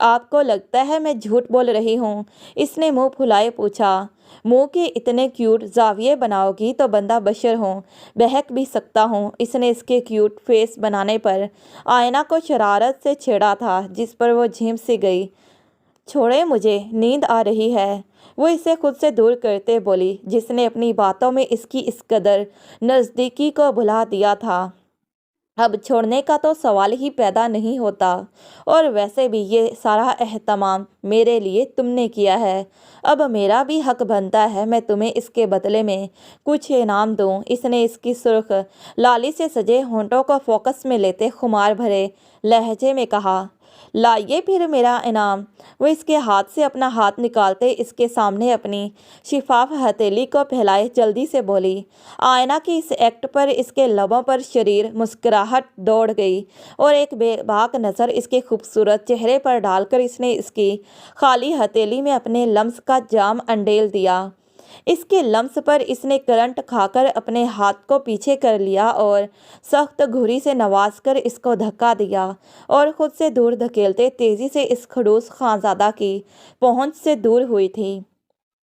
آپ کو لگتا ہے میں جھوٹ بول رہی ہوں؟ اس نے منہ پھلائے پوچھا۔ منہ کے اتنے کیوٹ زاویے بناؤ گی تو بندہ بشر ہوں، بہک بھی سکتا ہوں۔ اس نے اس کے کیوٹ فیس بنانے پر آئینہ کو شرارت سے چھیڑا تھا، جس پر وہ جھیم سی گئی۔ چھوڑے مجھے، نیند آ رہی ہے، وہ اسے خود سے دور کرتے بولی، جس نے اپنی باتوں میں اس کی اس قدر نزدیکی کو بھلا دیا تھا۔ اب چھوڑنے کا تو سوال ہی پیدا نہیں ہوتا، اور ویسے بھی یہ سارا اہتمام میرے لیے تم نے کیا ہے، اب میرا بھی حق بنتا ہے میں تمہیں اس کے بدلے میں کچھ انعام دوں۔ اس نے اس کی سرخ لالی سے سجے ہونٹوں کو فوکس میں لیتے خمار بھرے لہجے میں کہا، لائیے پھر میرا انعام۔ وہ اس کے ہاتھ سے اپنا ہاتھ نکالتے اس کے سامنے اپنی شفاف ہتھیلی کو پھیلائے جلدی سے بولی۔ آئینہ کی اس ایکٹ پر اس کے لبوں پر شریر مسکراہٹ دوڑ گئی، اور ایک بے باک نظر اس کے خوبصورت چہرے پر ڈال کر اس نے اس کی خالی ہتھیلی میں اپنے لمس کا جام انڈیل دیا۔ اس کے لمس پر اس نے کرنٹ کھا کر اپنے ہاتھ کو پیچھے کر لیا اور سخت گھڑی سے نواز کر اس کو دھکا دیا، اور خود سے دور دھکیلتے تیزی سے اس خڑوس خانزادہ کی پہنچ سے دور ہوئی تھی۔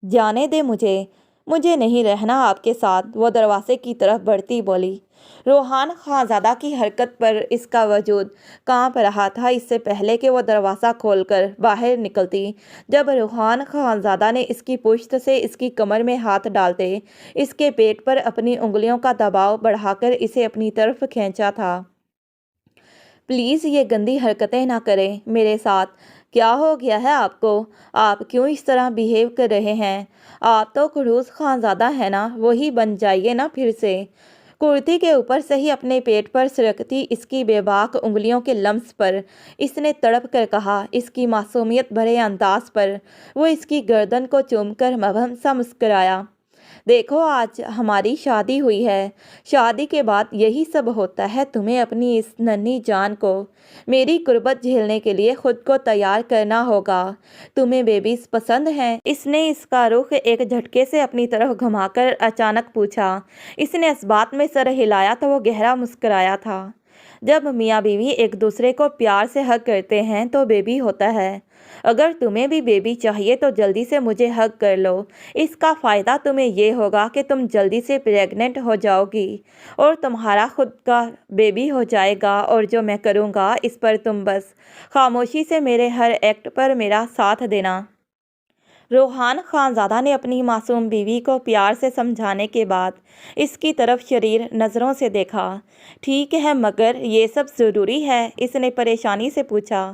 جانے دے مجھے نہیں رہنا آپ کے ساتھ، وہ دروازے کی طرف بڑھتی بولی۔ روحان خانزادہ کی حرکت پر اس کا وجود کانپ رہا تھا، اس سے پہلے کہ وہ دروازہ کھول کر باہر نکلتی، جب روحان خانزادہ نے اس کی پشت سے اس کی کمر میں ہاتھ ڈالتے اس کے پیٹ پر اپنی انگلیوں کا دباؤ بڑھا کر اسے اپنی طرف کھینچا تھا۔ پلیز یہ گندی حرکتیں نہ کریں میرے ساتھ۔ کیا ہو گیا ہے آپ کو؟ آپ کیوں اس طرح بیہیو کر رہے ہیں؟ آپ تو خڑوس خانزادہ ہیں نا، وہی بن جائیے نا پھر سے۔ کرتی کے اوپر سے ہی اپنے پیٹ پر سرکتی اس کی بے باک انگلیوں کے لمس پر اس نے تڑپ کر کہا۔ اس کی معصومیت بھرے انداز پر وہ اس کی گردن کو چوم کر مبہم سا مسکرایا۔ دیکھو آج ہماری شادی ہوئی ہے، شادی کے بعد یہی سب ہوتا ہے۔ تمہیں اپنی اس ننھی جان کو میری قربت جھیلنے کے لیے خود کو تیار کرنا ہوگا۔ تمہیں بیبیز پسند ہیں؟ اس نے اس کا رخ ایک جھٹکے سے اپنی طرف گھما کر اچانک پوچھا۔ اس نے اس بات میں سر ہلایا تو وہ گہرا مسکرایا تھا۔ جب میاں بیوی ایک دوسرے کو پیار سے ہگ کرتے ہیں تو بیبی ہوتا ہے۔ اگر تمہیں بھی بیبی چاہیے تو جلدی سے مجھے ہگ کر لو، اس کا فائدہ تمہیں یہ ہوگا کہ تم جلدی سے پریگننٹ ہو جاؤ گی اور تمہارا خود کا بیبی ہو جائے گا، اور جو میں کروں گا اس پر تم بس خاموشی سے میرے ہر ایکٹ پر میرا ساتھ دینا۔ روحان خانزادہ نے اپنی معصوم بیوی کو پیار سے سمجھانے کے بعد اس کی طرف شریر نظروں سے دیکھا۔ ٹھیک ہے، مگر یہ سب ضروری ہے؟ اس نے پریشانی سے پوچھا۔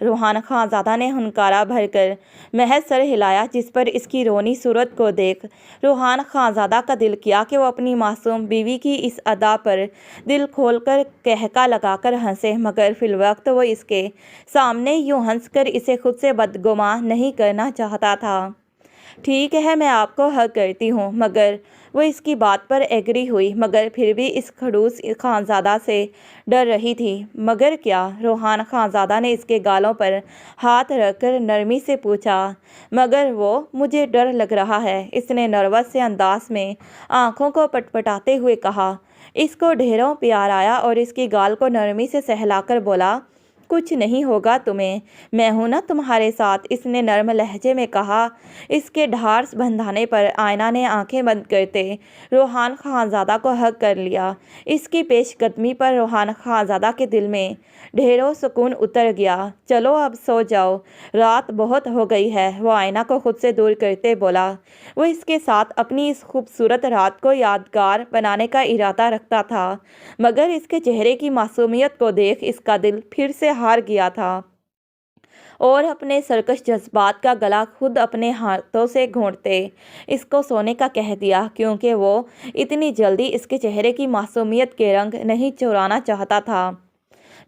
روحان خانزادہ نے ہنکارا بھر کر محض سر ہلایا، جس پر اس کی رونی صورت کو دیکھ روحان خانزادہ کا دل کیا کہ وہ اپنی معصوم بیوی کی اس ادا پر دل کھول کر قہقہ لگا کر ہنسے، مگر فی الوقت وہ اس کے سامنے یوں ہنس کر اسے خود سے بدگماں نہیں کرنا چاہتا تھا۔ ٹھیک ہے، میں آپ کو ہگ کرتی ہوں، مگر وہ اس کی بات پر ایگری ہوئی، مگر پھر بھی اس خڑوس خانزادہ سے ڈر رہی تھی۔ مگر کیا؟ روحان خانزادہ نے اس کے گالوں پر ہاتھ رکھ کر نرمی سے پوچھا۔ مگر وہ مجھے ڈر لگ رہا ہے، اس نے نروس سے انداز میں آنکھوں کو پٹپٹاتے ہوئے کہا۔ اس کو ڈھیروں پیار آیا اور اس کی گال کو نرمی سے سہلا کر بولا، کچھ نہیں ہوگا تمہیں، میں ہوں نا تمہارے ساتھ، اس نے نرم لہجے میں کہا۔ اس کے ڈھارس بندھانے پر آئینہ نے آنکھیں بند کرتے روحان خانزادہ کو ہگ کر لیا۔ اس کی پیش قدمی پر روحان خانزادہ کے دل میں ڈھیروں سکون اتر گیا۔ چلو اب سو جاؤ، رات بہت ہو گئی ہے، وہ آئینہ کو خود سے دور کرتے بولا۔ وہ اس کے ساتھ اپنی اس خوبصورت رات کو یادگار بنانے کا ارادہ رکھتا تھا، مگر اس کے چہرے کی معصومیت کو دیکھ اس کا دل پھر سے ہار گیا تھا، اور اپنے سرکش جذبات کا گلا خود اپنے ہاتھوں سے گھونٹتے اس کو سونے کا کہہ دیا، کیونکہ وہ اتنی جلدی اس کے چہرے کی معصومیت کے رنگ نہیں چرانا چاہتا تھا۔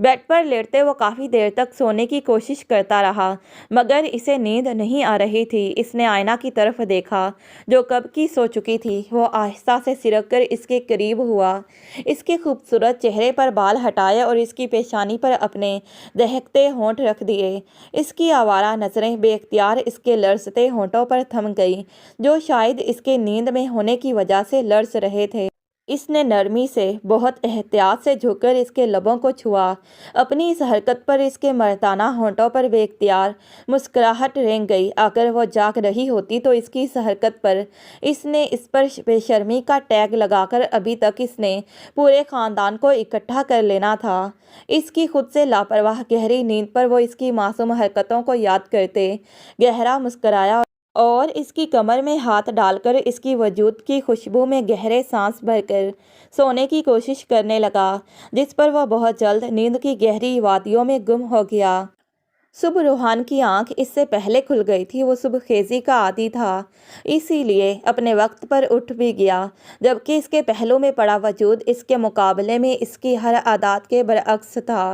بیڈ پر لیٹتے وہ کافی دیر تک سونے کی کوشش کرتا رہا، مگر اسے نیند نہیں آ رہی تھی۔ اس نے آئینہ کی طرف دیکھا جو کب کی سو چکی تھی۔ وہ آہستہ سے سرک کر اس کے قریب ہوا، اس کے خوبصورت چہرے پر بال ہٹائے اور اس کی پیشانی پر اپنے دہکتے ہونٹ رکھ دیے۔ اس کی آوارہ نظریں بے اختیار اس کے لرزتے ہونٹوں پر تھم گئیں، جو شاید اس کے نیند میں ہونے کی وجہ سے لرز رہے تھے۔ اس نے نرمی سے بہت احتیاط سے جھک کر اس کے لبوں کو چھوا۔ اپنی اس حرکت پر اس کے مردانہ ہونٹوں پر بے اختیار مسکراہٹ رینگ گئی۔ اگر وہ جاگ رہی ہوتی تو اس کی اس حرکت پر اس نے اس پر بے شرمی کا ٹیگ لگا کر ابھی تک اس نے پورے خاندان کو اکٹھا کر لینا تھا۔ اس کی خود سے لاپرواہ گہری نیند پر وہ اس کی معصوم حرکتوں کو یاد کرتے گہرا مسکرایا اور اس کی کمر میں ہاتھ ڈال کر اس کی وجود کی خوشبو میں گہرے سانس بھر کر سونے کی کوشش کرنے لگا، جس پر وہ بہت جلد نیند کی گہری وادیوں میں گم ہو گیا۔ صبح روحان کی آنکھ اس سے پہلے کھل گئی تھی۔ وہ صبح خیزی کا عادی تھا، اسی لیے اپنے وقت پر اٹھ بھی گیا، جبکہ اس کے پہلو میں پڑا وجود اس کے مقابلے میں اس کی ہر عادات کے برعکس تھا۔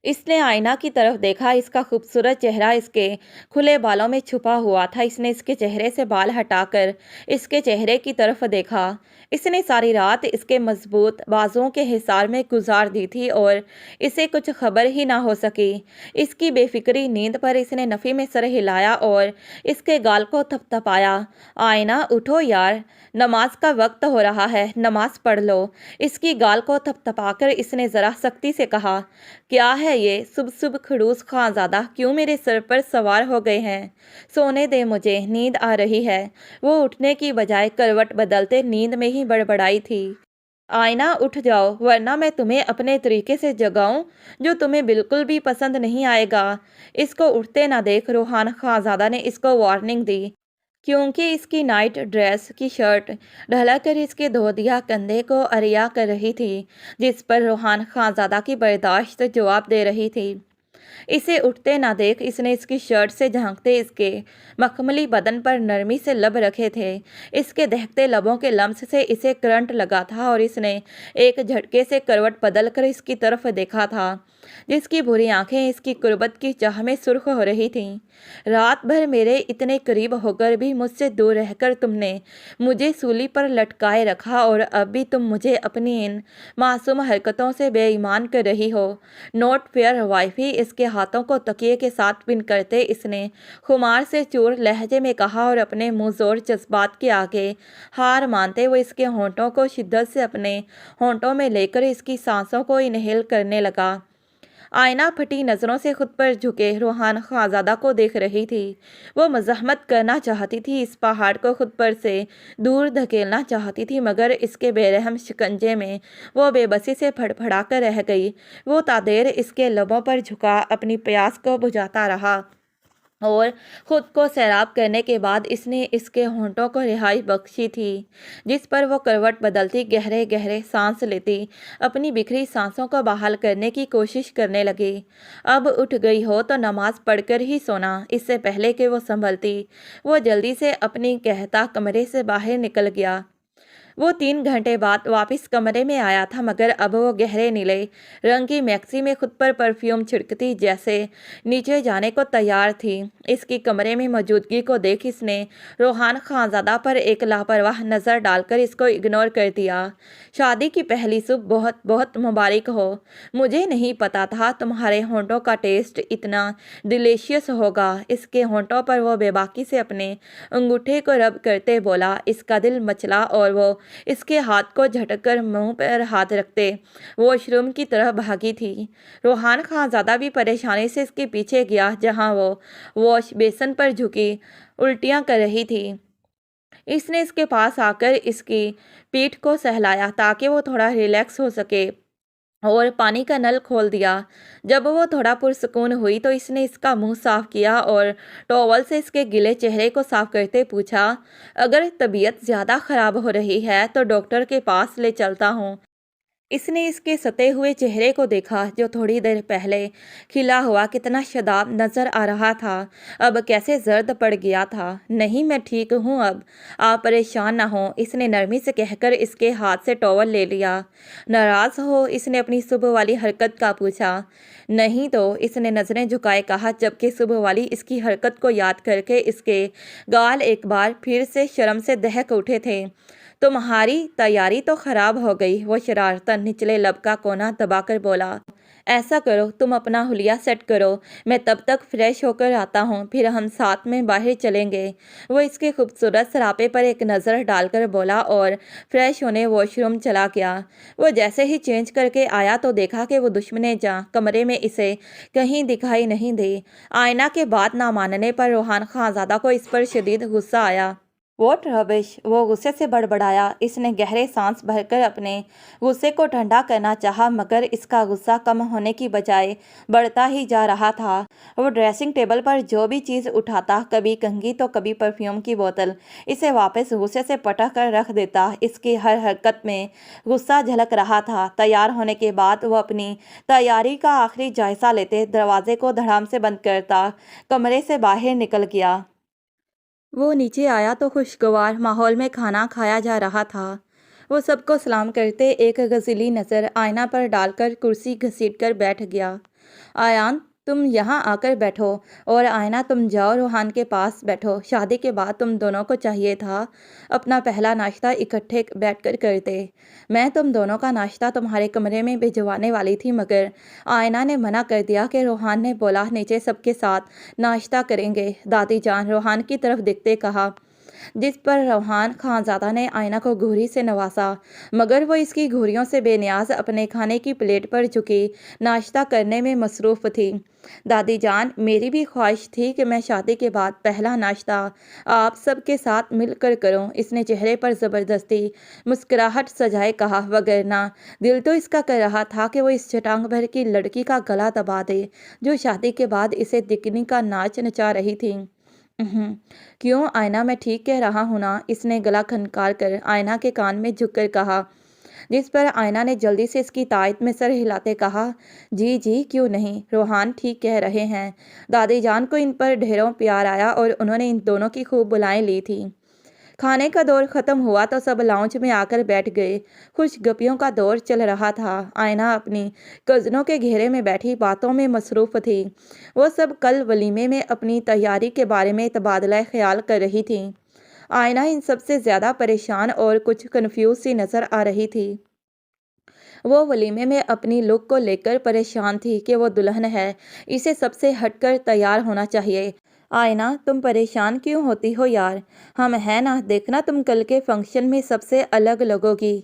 اس نے آئینہ کی طرف دیکھا۔ اس کا خوبصورت چہرہ اس کے کھلے بالوں میں چھپا ہوا تھا۔ اس نے اس کے چہرے سے بال ہٹا کر اس کے چہرے کی طرف دیکھا۔ اس نے ساری رات اس کے مضبوط بازوؤں کے حصار میں گزار دی تھی اور اسے کچھ خبر ہی نہ ہو سکی۔ اس کی بے فکری نیند پر اس نے نفی میں سر ہلایا اور اس کے گال کو تھپتھپایا۔ آئینہ اٹھو یار، نماز کا وقت ہو رہا ہے، نماز پڑھ لو۔ اس کی گال کو تھپتھپا کر اس نے ذرا سختی سے کہا، کیا ہے یہ صبح صبح خڑوس خانزادہ کیوں میرے سر پر سوار ہو گئے ہیں؟ سونے دے مجھے، نیند آ رہی ہے۔ وہ اٹھنے کی بجائے کروٹ بدلتے نیند میں ہی بڑبڑائی تھی۔ آئینہ اٹھ جاؤ ورنہ میں تمہیں اپنے طریقے سے جگاؤں جو تمہیں بالکل بھی پسند نہیں آئے گا۔ اس کو اٹھتے نہ دیکھ روحان خانزادہ نے اس کو وارننگ دی، کیونکہ اس کی نائٹ ڈریس کی شرٹ ڈھلا کر اس کے دودیا کندھے کو عریاں کر رہی تھی، جس پر روحان خانزادہ کی برداشت جواب دے رہی تھی۔ اسے اٹھتے نہ دیکھ اس نے اس کی شرٹ سے جھانکتے اس کے مخملی بدن پر نرمی سے لب رکھے تھے۔ اس کے دہکتے لبوں کے لمس سے اسے کرنٹ لگا تھا اور اس نے ایک جھٹکے سے کروٹ بدل کر اس کی طرف دیکھا تھا، جس کی بھوری آنکھیں اس کی قربت کی چاہ میں سرخ ہو رہی تھیں۔ رات بھر میرے اتنے قریب ہو کر بھی مجھ سے دور رہ کر تم نے مجھے سولی پر لٹکائے رکھا اور اب بھی تم مجھے اپنی ان معصوم حرکتوں سے بے ایمان کر رہی ہو۔ نوٹ فیئر وائفی، اس کے ہاتھوں کو تکیے کے ساتھ پن کرتے اس نے خمار سے چور لہجے میں کہا اور اپنے منہ زور جذبات کے آگے ہار مانتے وہ اس کے ہونٹوں کو شدت سے اپنے ہونٹوں میں لے کر اس کی سانسوں کو انہیل کرنے لگا۔ آئینہ پھٹی نظروں سے خود پر جھکے روحان خانزادہ کو دیکھ رہی تھی۔ وہ مزاحمت کرنا چاہتی تھی، اس پہاڑ کو خود پر سے دور دھکیلنا چاہتی تھی، مگر اس کے بے رحم شکنجے میں وہ بے بسی سے پھڑ پھڑا کر رہ گئی۔ وہ تا دیر اس کے لبوں پر جھکا اپنی پیاس کو بجھاتا رہا اور خود کو سیراب کرنے کے بعد اس نے اس کے ہونٹوں کو رہائی بخشی تھی، جس پر وہ کروٹ بدلتی گہرے گہرے سانس لیتی اپنی بکھری سانسوں کو بحال کرنے کی کوشش کرنے لگی۔ اب اٹھ گئی ہو تو نماز پڑھ کر ہی سونا۔ اس سے پہلے کہ وہ سنبھلتی وہ جلدی سے اپنی کہتا کمرے سے باہر نکل گیا۔ وہ 3 گھنٹے بعد واپس کمرے میں آیا تھا، مگر اب وہ گہرے نیلے رنگ کی میکسی میں خود پر پرفیوم چھڑکتی جیسے نیچے جانے کو تیار تھی۔ اس کی کمرے میں موجودگی کو دیکھ اس نے روحان خانزادہ پر ایک لاپرواہ نظر ڈال کر اس کو اگنور کر دیا۔ شادی کی پہلی صبح بہت بہت مبارک ہو۔ مجھے نہیں پتا تھا تمہارے ہونٹوں کا ٹیسٹ اتنا ڈیلیشیس ہوگا۔ اس کے ہونٹوں پر وہ بے باکی سے اپنے انگوٹھے کو رب کرتے بولا۔ اس کا دل مچلا اور وہ اس کے ہاتھ کو جھٹک کر منہ پر ہاتھ رکھتے واش روم کی طرف بھاگی تھی۔ روحان خانزادہ بھی پریشانی سے اس کے پیچھے گیا، جہاں وہ واش بیسن پر جھکی الٹیاں کر رہی تھی۔ اس نے اس کے پاس آ کر اس کی پیٹھ کو سہلایا تاکہ وہ تھوڑا ریلیکس ہو سکے اور پانی کا نل کھول دیا۔ جب وہ تھوڑا پرسکون ہوئی تو اس نے اس کا منہ صاف کیا اور ٹاول سے اس کے گیلے چہرے کو صاف کرتے پوچھا، اگر طبیعت زیادہ خراب ہو رہی ہے تو ڈاکٹر کے پاس لے چلتا ہوں۔ اس نے اس کے ستے ہوئے چہرے کو دیکھا جو تھوڑی دیر پہلے کھلا ہوا کتنا شاداب نظر آ رہا تھا، اب کیسے زرد پڑ گیا تھا۔ نہیں میں ٹھیک ہوں، اب آپ پریشان نہ ہوں، اس نے نرمی سے کہہ کر اس کے ہاتھ سے ٹاول لے لیا۔ ناراض ہو؟ اس نے اپنی صبح والی حرکت کا پوچھا۔ نہیں تو، اس نے نظریں جھکائے کہا، جبکہ صبح والی اس کی حرکت کو یاد کر کے اس کے گال ایک بار پھر سے شرم سے دہک اٹھے تھے۔ تمہاری تیاری تو خراب ہو گئی، وہ شرارتاً نچلے لب کا کونا دبا کر بولا۔ ایسا کرو، تم اپنا حلیہ سیٹ کرو، میں تب تک فریش ہو کر آتا ہوں، پھر ہم ساتھ میں باہر چلیں گے۔ وہ اس کے خوبصورت سراپے پر ایک نظر ڈال کر بولا اور فریش ہونے واش روم چلا گیا۔ وہ جیسے ہی چینج کر کے آیا تو دیکھا کہ وہ دشمن جاں کمرے میں اسے کہیں دکھائی نہیں دی۔ آئینہ کے بات نہ ماننے پر روحان خانزادہ کو اس پر شدید غصہ آیا۔ واٹ ربش! وہ غصے سے بڑبڑایا۔ اس نے گہرے سانس بھر کر اپنے غصے کو ٹھنڈا کرنا چاہا، مگر اس کا غصہ کم ہونے کی بجائے بڑھتا ہی جا رہا تھا۔ وہ ڈریسنگ ٹیبل پر جو بھی چیز اٹھاتا، کبھی کنگھی تو کبھی پرفیوم کی بوتل، اسے واپس غصے سے پٹک کر رکھ دیتا۔ اس کی ہر حرکت میں غصہ جھلک رہا تھا۔ تیار ہونے کے بعد وہ اپنی تیاری کا آخری جائزہ لیتے دروازے کو دھڑام سے بند کرتا کمرے سے باہر نکل گیا۔ وہ نیچے آیا تو خوشگوار ماحول میں کھانا کھایا جا رہا تھا۔ وہ سب کو سلام کرتے ایک غضبی نظر آئینہ پر ڈال کر کرسی گھسیٹ کر بیٹھ گیا۔ آیان، تم یہاں آ کر بیٹھو، اور آئینہ تم جاؤ روحان کے پاس بیٹھو۔ شادی کے بعد تم دونوں کو چاہیے تھا اپنا پہلا ناشتہ اکٹھے بیٹھ کر کرتے۔ میں تم دونوں کا ناشتہ تمہارے کمرے میں بھجوانے والی تھی، مگر آئینہ نے منع کر دیا کہ روحان نے بولا نیچے سب کے ساتھ ناشتہ کریں گے۔ دادی جان روحان کی طرف دیکھتے کہا، جس پر روحان خانزادہ نے آئینہ کو گھوری سے نوازا، مگر وہ اس کی گھوریوں سے بے نیاز اپنے کھانے کی پلیٹ پر جھکی ناشتہ کرنے میں مصروف تھی۔ دادی جان، میری بھی خواہش تھی کہ میں شادی کے بعد پہلا ناشتہ آپ سب کے ساتھ مل کر کروں۔ اس نے چہرے پر زبردستی مسکراہٹ سجائے کہا، وگرنہ دل تو اس کا کر رہا تھا کہ وہ اس چٹانگ بھر کی لڑکی کا گلا دبا دے جو شادی کے بعد اسے دکنی کا ناچ نچا رہی تھی۔ کیوں آئینہ، میں ٹھیک کہہ رہا ہوں نا؟ اس نے گلا کھنکار کر آئینہ کے کان میں جھک کر کہا، جس پر آئینہ نے جلدی سے اس کی تائید میں سر ہلاتے کہا، جی جی کیوں نہیں، روحان ٹھیک کہہ رہے ہیں۔ دادی جان کو ان پر ڈھیروں پیار آیا اور انہوں نے ان دونوں کی خوب بلائیں لی تھیں۔ کھانے کا دور ختم ہوا تو سب لاؤنج میں آ کر بیٹھ گئے۔ خوش گپیوں کا دور چل رہا تھا۔ آئینہ اپنی کزنوں کے گھیرے میں بیٹھی باتوں میں مصروف تھی۔ وہ سب کل ولیمے میں اپنی تیاری کے بارے میں تبادلہ خیال کر رہی تھیں۔ آئینہ ان سب سے زیادہ پریشان اور کچھ کنفیوز سی نظر آ رہی تھی۔ وہ ولیمے میں اپنی لک کو لے کر پریشان تھی کہ وہ دلہن ہے، اسے سب سے ہٹ کر تیار ہونا چاہیے۔ آئینہ، تم پریشان کیوں ہوتی ہو یار؟ ہم ہیں نا، دیکھنا تم کل کے فنکشن میں سب سے الگ لگو گی،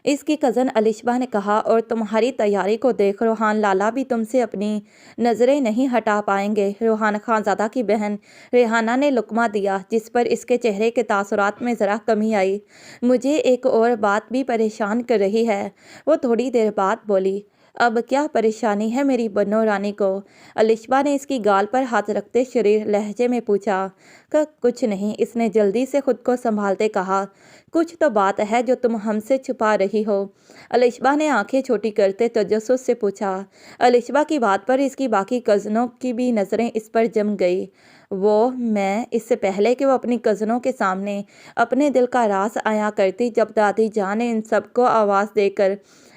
اس کی کزن الشبہ نے کہا، اور تمہاری تیاری کو دیکھ روحان لالا بھی تم سے اپنی نظریں نہیں ہٹا پائیں گے۔ روحان خانزادہ کی بہن ریحانہ نے لقمہ دیا، جس پر اس کے چہرے کے تاثرات میں ذرا کمی آئی۔ مجھے ایک اور بات بھی پریشان کر رہی ہے، وہ تھوڑی دیر بعد بولی۔ اب کیا پریشانی ہے میری بنو رانی کو؟ الشبہ نے اس کی گال پر ہاتھ رکھتے شریر لہجے میں پوچھا۔ کچھ نہیں، اس نے جلدی سے خود کو سنبھالتے کہا، کچھ تو بات ہے جو تم ہم سے چھپا رہی ہو۔ الشبہ نے آنکھیں چھوٹی کرتے تجسس سے پوچھا۔ الشبہ کی بات پر اس کی باقی کزنوں کی بھی نظریں اس پر جم گئی۔ میں اس سے پہلے کہ وہ اپنی کزنوں کے سامنے اپنے دل کا راز عیاں کرتی، جب دادی جان نے ان سب کو آواز دے کر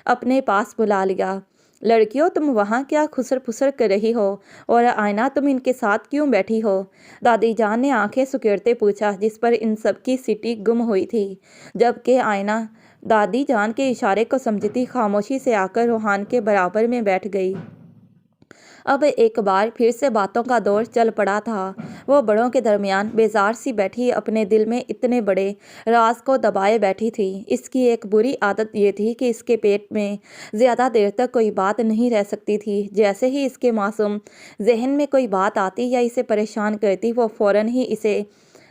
اپنے پاس بلا لیا، لڑکیوں تم وہاں کیا خسر پھسر کر رہی ہو، اور آئینہ تم ان کے ساتھ کیوں بیٹھی ہو؟ دادی جان نے آنکھیں سکیڑتے پوچھا، جس پر ان سب کی سٹی گم ہوئی تھی، جبکہ آئینہ دادی جان کے اشارے کو سمجھتی خاموشی سے آ کر روحان کے برابر میں بیٹھ گئی۔ اب ایک بار پھر سے باتوں کا دور چل پڑا تھا۔ وہ بڑوں کے درمیان بیزار سی بیٹھی اپنے دل میں اتنے بڑے راز کو دبائے بیٹھی تھی۔ اس کی ایک بری عادت یہ تھی کہ اس کے پیٹ میں زیادہ دیر تک کوئی بات نہیں رہ سکتی تھی۔ جیسے ہی اس کے معصوم ذہن میں کوئی بات آتی یا اسے پریشان کرتی، وہ فوراً ہی اسے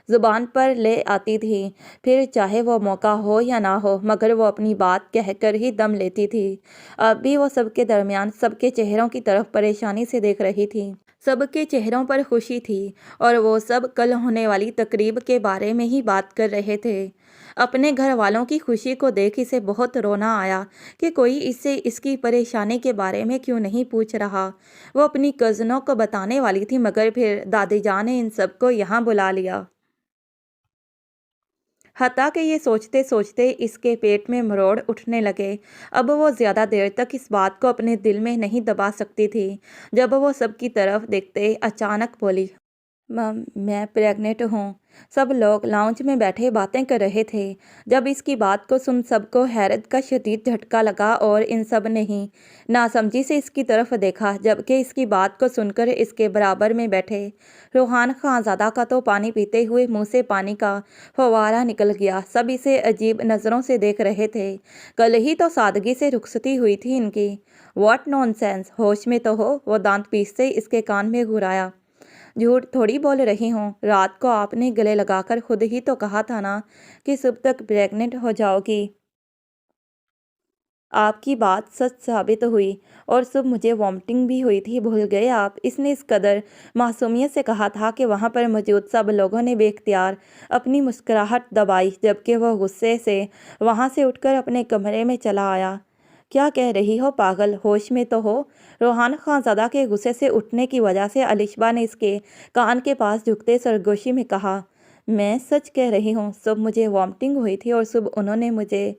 زبان پر لے آتی تھی، پھر چاہے وہ موقع ہو یا نہ ہو، مگر وہ اپنی بات کہہ کر ہی دم لیتی تھی۔ اب بھی وہ سب کے درمیان سب کے چہروں کی طرف پریشانی سے دیکھ رہی تھی۔ سب کے چہروں پر خوشی تھی، اور وہ سب کل ہونے والی تقریب کے بارے میں ہی بات کر رہے تھے۔ اپنے گھر والوں کی خوشی کو دیکھ اسے بہت رونا آیا کہ کوئی اس سے اس کی پریشانی کے بارے میں کیوں نہیں پوچھ رہا۔ وہ اپنی کزنوں کو بتانے والی تھی، مگر پھر دادی جان نے ان سب کو یہاں بلا لیا۔ حتیٰ کہ یہ سوچتے سوچتے اس کے پیٹ میں مروڑ اٹھنے لگے۔ اب وہ زیادہ دیر تک اس بات کو اپنے دل میں نہیں دبا سکتی تھی۔ جب وہ سب کی طرف دیکھتے اچانک بولی، میں پریگننٹ ہوں۔ سب لوگ لاؤنج میں بیٹھے باتیں کر رہے تھے۔ جب اس کی بات کو سن سب کو حیرت کا شدید جھٹکا لگا اور ان سب نے ہی ناسمجھی سے اس کی طرف دیکھا، جبکہ اس کی بات کو سن کر اس کے برابر میں بیٹھے روحان خانزادہ کا تو پانی پیتے ہوئے منہ سے پانی کا فوارہ نکل گیا۔ سب اسے عجیب نظروں سے دیکھ رہے تھے۔ کل ہی تو سادگی سے رخصتی ہوئی تھی ان کی۔ What naan sense! ہوش میں تو ہو! وہ دانت پیستے اس کے کان میں گھرایا۔ جھوٹ تھوڑی بول رہی ہوں، رات کو آپ نے گلے لگا کر خود ہی تو کہا تھا نا کہ صبح تک پریگننٹ ہو جاؤ گی۔ آپ کی بات سچ ثابت ہوئی اور صبح مجھے وامٹنگ بھی ہوئی تھی، بھول گئے آپ؟ اس نے اس قدر معصومیت سے کہا تھا کہ وہاں پر موجود سب لوگوں نے بے اختیار اپنی مسکراہٹ دبائی، جبکہ وہ غصے سے وہاں سے اٹھ کر اپنے کمرے میں چلا آیا۔ کیا کہہ رہی ہو پاگل؟ ہوش میں تو ہو! روحان خانزادہ کے غصے سے اٹھنے کی وجہ سے الشبا نے اس کے کان کے پاس جھکتے سرگوشی میں کہا، میں سچ کہہ رہی ہوں، صبح مجھے وامٹنگ ہوئی تھی اور صبح انہوں نے مجھے…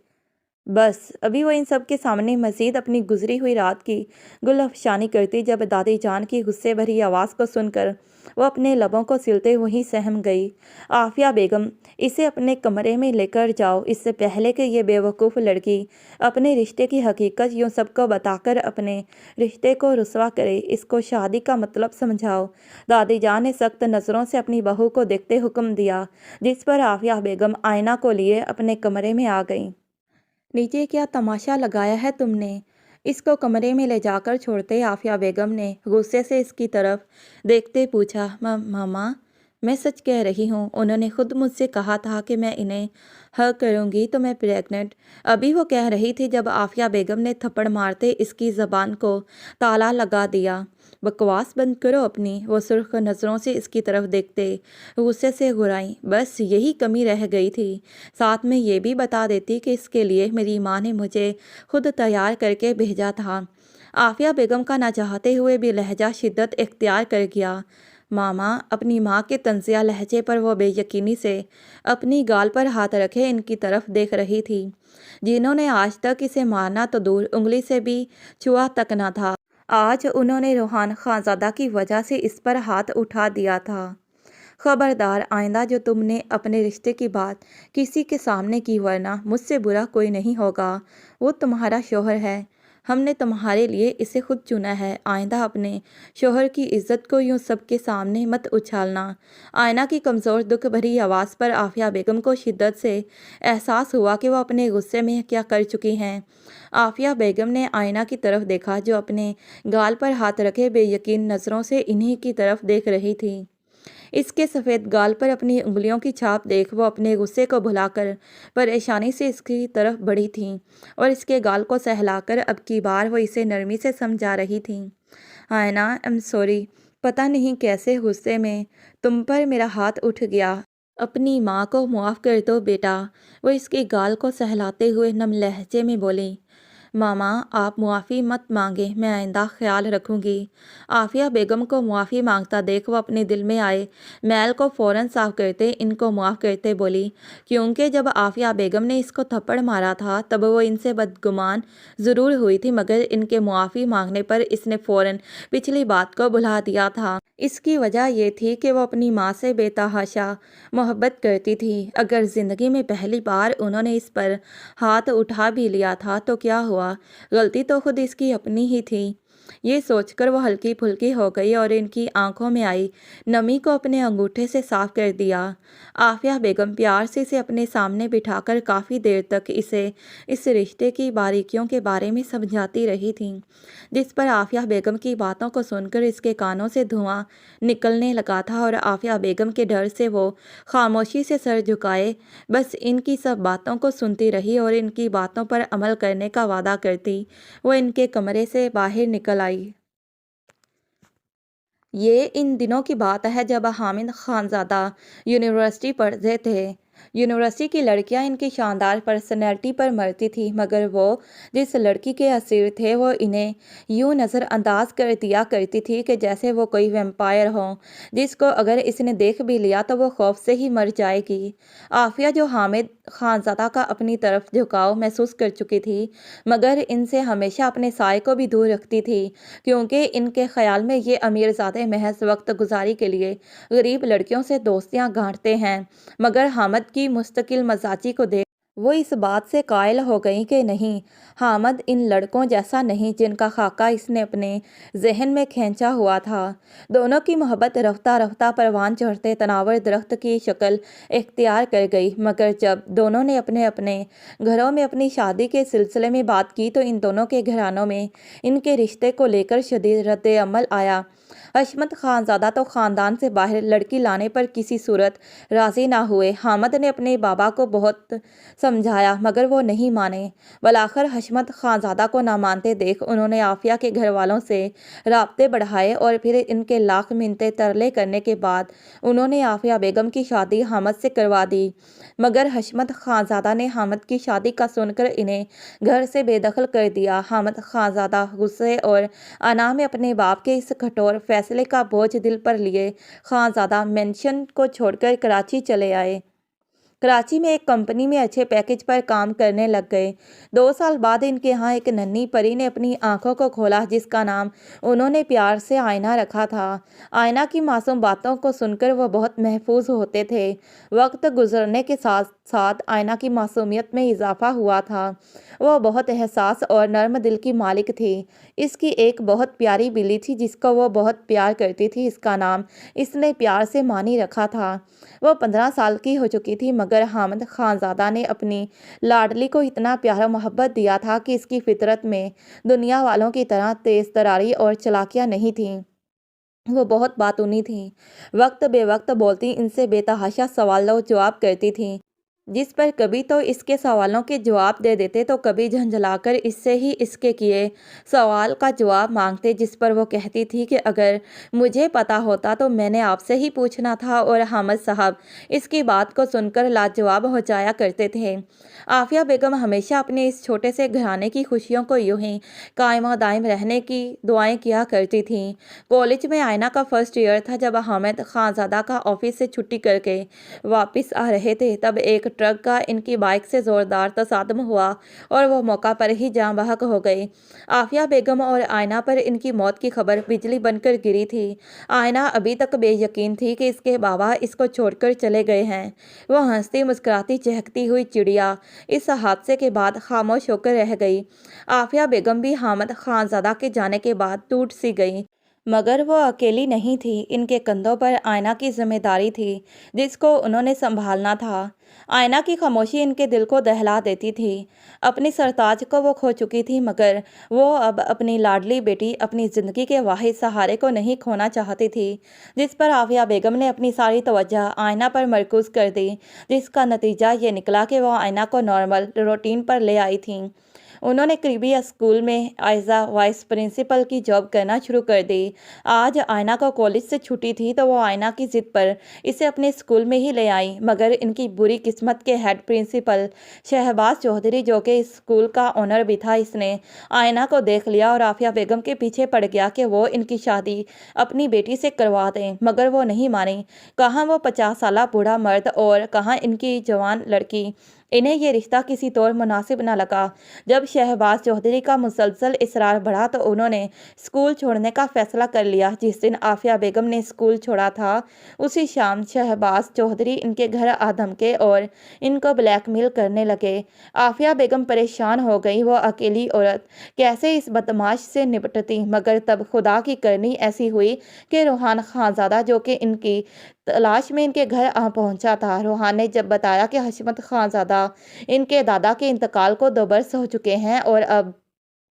بس ابھی وہ ان سب کے سامنے مزید اپنی گزری ہوئی رات کی گل افشانی کرتی جب دادی جان کی غصے بھری آواز کو سن کر وہ اپنے لبوں کو سلتے وہیں سہم گئی۔ عافیہ بیگم، اسے اپنے کمرے میں لے کر جاؤ، اس سے پہلے کہ یہ بیوقوف لڑکی اپنے رشتے کی حقیقت یوں سب کو بتا کر اپنے رشتے کو رسوا کرے۔ اس کو شادی کا مطلب سمجھاؤ۔ دادی جان نے سخت نظروں سے اپنی بہو کو دیکھتے حکم دیا، جس پر عافیہ بیگم آئینہ کو لیے اپنے کمرے میں آ گئیں۔ نیچے کیا تماشا لگایا ہے تم نے؟ اس کو کمرے میں لے جا کر چھوڑتے عافیہ بیگم نے غصے سے اس کی طرف دیکھتے پوچھا۔ ماما، میں سچ کہہ رہی ہوں، انہوں نے خود مجھ سے کہا تھا کہ میں انہیں حق کروں گی تو میں پریگننٹ۔ ابھی وہ کہہ رہی تھی جب عافیہ بیگم نے تھپڑ مارتے اس کی زبان کو تالا لگا دیا۔ بکواس بند کرو اپنی! وہ سرخ نظروں سے اس کی طرف دیکھتے غصے سے گھرائیں۔ بس یہی کمی رہ گئی تھی، ساتھ میں یہ بھی بتا دیتی کہ اس کے لیے میری ماں نے مجھے خود تیار کر کے بھیجا تھا۔ عافیہ بیگم کا نہ چاہتے ہوئے بھی لہجہ شدت اختیار کر گیا۔ ماما، اپنی ماں کے طنزیہ لہجے پر وہ بے یقینی سے اپنی گال پر ہاتھ رکھے ان کی طرف دیکھ رہی تھی، جنہوں نے آج تک اسے مارنا تو دور انگلی سے بھی چھوا تک نہ تھا، آج انہوں نے روحان خانزادہ کی وجہ سے اس پر ہاتھ اٹھا دیا تھا۔ خبردار، آئندہ جو تم نے اپنے رشتے کی بات کسی کے سامنے کی، ورنہ مجھ سے برا کوئی نہیں ہوگا۔ وہ تمہارا شوہر ہے، ہم نے تمہارے لیے اسے خود چنا ہے۔ آئندہ اپنے شوہر کی عزت کو یوں سب کے سامنے مت اچھالنا۔ آئینہ کی کمزور دکھ بھری آواز پر عافیہ بیگم کو شدت سے احساس ہوا کہ وہ اپنے غصے میں کیا کر چکی ہیں۔ عافیہ بیگم نے آئینہ کی طرف دیکھا جو اپنے گال پر ہاتھ رکھے بے یقین نظروں سے انہی کی طرف دیکھ رہی تھی۔ اس کے سفید گال پر اپنی انگلیوں کی چھاپ دیکھ وہ اپنے غصے کو بھلا کر پریشانی سے اس کی طرف بڑھی تھیں اور اس کے گال کو سہلا کر اب کی بار وہ اسے نرمی سے سمجھا رہی تھیں۔ آئینہ، ایم سوری، پتہ نہیں کیسے غصے میں تم پر میرا ہاتھ اٹھ گیا۔ اپنی ماں کو معاف کر دو بیٹا، وہ اس کے گال کو سہلاتے ہوئے نم لہجے میں بولی۔ ماما، آپ معافی مت مانگیں، میں آئندہ خیال رکھوں گی۔ عافیہ بیگم کو معافی مانگتا دیکھ وہ اپنے دل میں آئے میل کو فوراً صاف کرتے ان کو معاف کرتے بولی، کیونکہ جب عافیہ بیگم نے اس کو تھپڑ مارا تھا تب وہ ان سے بدگمان ضرور ہوئی تھی، مگر ان کے معافی مانگنے پر اس نے فوراً پچھلی بات کو بھلا دیا تھا۔ اس کی وجہ یہ تھی کہ وہ اپنی ماں سے بے تحاشا محبت کرتی تھی۔ اگر زندگی میں پہلی بار انہوں نے اس پر ہاتھ اٹھا بھی لیا تھا تو کیا ہوا، غلطی تو خود اس کی اپنی ہی تھی۔ یہ سوچ کر وہ ہلکی پھلکی ہو گئی اور ان کی آنکھوں میں آئی نمی کو اپنے انگوٹھے سے صاف کر دیا۔ عافیہ بیگم پیار سے اسے اپنے سامنے بٹھا کر کافی دیر تک اسے اس رشتے کی باریکیوں کے بارے میں سمجھاتی رہی تھیں، جس پر عافیہ بیگم کی باتوں کو سن کر اس کے کانوں سے دھواں نکلنے لگا تھا اور عافیہ بیگم کے ڈر سے وہ خاموشی سے سر جھکائے بس ان کی سب باتوں کو سنتی رہی اور ان کی باتوں پر عمل کرنے کا وعدہ کرتی وہ ان کے کمرے سے باہر نکل آئی۔ یہ ان دنوں کی بات ہے جب حامد خانزادہ یونیورسٹی پڑھتے تھے۔ یونیورسٹی کی لڑکیاں ان کی شاندار پرسنالٹی پر مرتی تھیں، مگر وہ جس لڑکی کے اسیر تھے وہ انہیں یوں نظر انداز کر دیا کرتی تھی کہ جیسے وہ کوئی ویمپائر ہو جس کو اگر اس نے دیکھ بھی لیا تو وہ خوف سے ہی مر جائے گی۔ عافیہ جو حامد خانزادہ کا اپنی طرف جھکاؤ محسوس کر چکی تھی، مگر ان سے ہمیشہ اپنے سائے کو بھی دور رکھتی تھی، کیونکہ ان کے خیال میں یہ امیر زادے محض وقت گزاری کے لیے غریب لڑکیوں سے دوستیاں گانٹتے ہیں، مگر حامد کی مستقل مزاجی کو دیکھ وہ اس بات سے قائل ہو گئیں کہ نہیں، حامد ان لڑکوں جیسا نہیں جن کا خاکہ اس نے اپنے ذہن میں کھینچا ہوا تھا۔ دونوں کی محبت رفتہ رفتہ پروان چڑھتے تناور درخت کی شکل اختیار کر گئی، مگر جب دونوں نے اپنے اپنے گھروں میں اپنی شادی کے سلسلے میں بات کی تو ان دونوں کے گھرانوں میں ان کے رشتے کو لے کر شدید رد عمل آیا۔ حشمت خانزادہ تو خاندان سے باہر لڑکی لانے پر کسی صورت راضی نہ ہوئے۔ حامد نے اپنے بابا کو بہت سمجھایا مگر وہ نہیں مانے۔ بالآخر حشمت خانزادہ کو نہ مانتے دیکھ انہوں نے عافیہ کے گھر والوں سے رابطے بڑھائے اور پھر ان کے لاکھ منتیں ترلے کرنے کے بعد انہوں نے عافیہ بیگم کی شادی حامد سے کروا دی، مگر حشمت خانزادہ نے حامد کی شادی کا سن کر انہیں گھر سے بے دخل کر دیا۔ حامد خانزادہ غصے اور انا میں اپنے باپ کے اس کھٹور فیصلے کا بوجھ دل پر لیے خانزادہ مینشن کو چھوڑ کر کراچی چلے آئے۔ کراچی میں ایک کمپنی میں اچھے پیکج پر کام کرنے لگ گئے۔ 2 سال بعد ان کے ہاں ایک ننھی پری نے اپنی آنکھوں کو کھولا جس کا نام انہوں نے پیار سے آئینہ رکھا تھا۔ آئینہ کی معصوم باتوں کو سن کر وہ بہت محظوظ ہوتے تھے۔ وقت گزرنے کے ساتھ ساتھ آئینہ کی معصومیت میں اضافہ ہوا تھا۔ وہ بہت حساس اور نرم دل کی مالک تھی۔ اس کی ایک بہت پیاری بلی تھی جس کو وہ بہت پیار کرتی تھی، اس کا نام اس نے پیار سے مانی رکھا تھا۔ وہ 15 سال کی ہو چکی تھی مگر حامد خانزادہ نے اپنی لاڈلی کو اتنا پیار و محبت دیا تھا کہ اس کی فطرت میں دنیا والوں کی طرح تیز تراری اور چالاکیاں نہیں تھیں۔ وہ بہت باتونی تھیں، وقت بے وقت بولتی ان سے بے تحاشا سوال و جواب کرتی تھیں، جس پر کبھی تو اس کے سوالوں کے جواب دے دیتے تو کبھی جھنجھلا کر اس سے ہی اس کے کیے سوال کا جواب مانگتے، جس پر وہ کہتی تھی کہ اگر مجھے پتا ہوتا تو میں نے آپ سے ہی پوچھنا تھا، اور حامد صاحب اس کی بات کو سن کر لاجواب ہو جایا کرتے تھے۔ عافیہ بیگم ہمیشہ اپنے اس چھوٹے سے گھرانے کی خوشیوں کو یوں ہی قائم و دائم رہنے کی دعائیں کیا کرتی تھیں۔ کالج میں آئینہ کا فرسٹ ایئر تھا جب حامد خانزادہ کا آفس سے چھٹی کر کے واپس آ رہے تھے، تب ایک ٹرک کا ان کی بائک سے زوردار تصادم ہوا اور وہ موقع پر ہی جاں بحق ہو گئے۔ عافیہ بیگم اور آئینہ پر ان کی موت کی خبر بجلی بن کر گری تھی۔ آئینہ ابھی تک بے یقین تھی کہ اس کے بابا اس کو چھوڑ کر چلے گئے ہیں۔ وہ ہنستی مسکراتی چہکتی ہوئی چڑیا اس حادثے کے بعد خاموش ہو کر رہ گئی۔ عافیہ بیگم بھی حامد خانزادہ کے جانے کے بعد ٹوٹ سی گئی، مگر وہ اکیلی نہیں تھی، ان کے کندھوں پر آئینہ کی ذمہ داری تھی جس کو انہوں نے سنبھالنا تھا۔ آئینہ کی خاموشی ان کے دل کو دہلا دیتی تھی۔ اپنی سرتاج کو وہ کھو چکی تھی مگر وہ اب اپنی لاڈلی بیٹی، اپنی زندگی کے واحد سہارے کو نہیں کھونا چاہتی تھی، جس پر عافیہ بیگم نے اپنی ساری توجہ آئینہ پر مرکوز کر دی، جس کا نتیجہ یہ نکلا کہ وہ آئینہ کو نارمل روٹین پر لے آئی تھیں۔ انہوں نے قریبی اسکول میں ایز اے وائس پرنسپل کی جاب کرنا شروع کر دی۔ آج آئینہ کو کالج سے چھٹی تھی تو وہ آئینہ کی ضد پر اسے اپنے اسکول میں ہی لے آئیں، مگر ان کی بری قسمت کے ہیڈ پرنسپل شہباز چودھری جو کہ اس اسکول کا آنر بھی تھا، اس نے آئینہ کو دیکھ لیا اور عافیہ بیگم کے پیچھے پڑ گیا کہ وہ ان کی شادی اپنی بیٹی سے کروا دیں، مگر وہ نہیں مانی۔ کہاں وہ 50 سالہ بوڑھا مرد اور کہاں ان کی جوان لڑکی، انہیں یہ رشتہ کسی طور مناسب نہ لگا۔ جب شہباز چودھری کا مسلسل اصرار بڑھا تو انہوں نے اسکول چھوڑنے کا فیصلہ کر لیا۔ جس دن عافیہ بیگم نے اسکول چھوڑا تھا اسی شام شہباز چودھری ان کے گھر آ دھمکے اور ان کو بلیک میل کرنے لگے۔ عافیہ بیگم پریشان ہو گئی، وہ اکیلی عورت کیسے اس بدمعاش سے نپٹتی، مگر تب خدا کی کرنی ایسی ہوئی کہ روحان خانزادہ جو کہ ان کی تلاش میں ان کے گھر آ پہنچا تھا۔ روحان نے جب بتایا کہ حشمت خانزادہ ان کے دادا کے انتقال کو 2 برس ہو چکے ہیں اور اب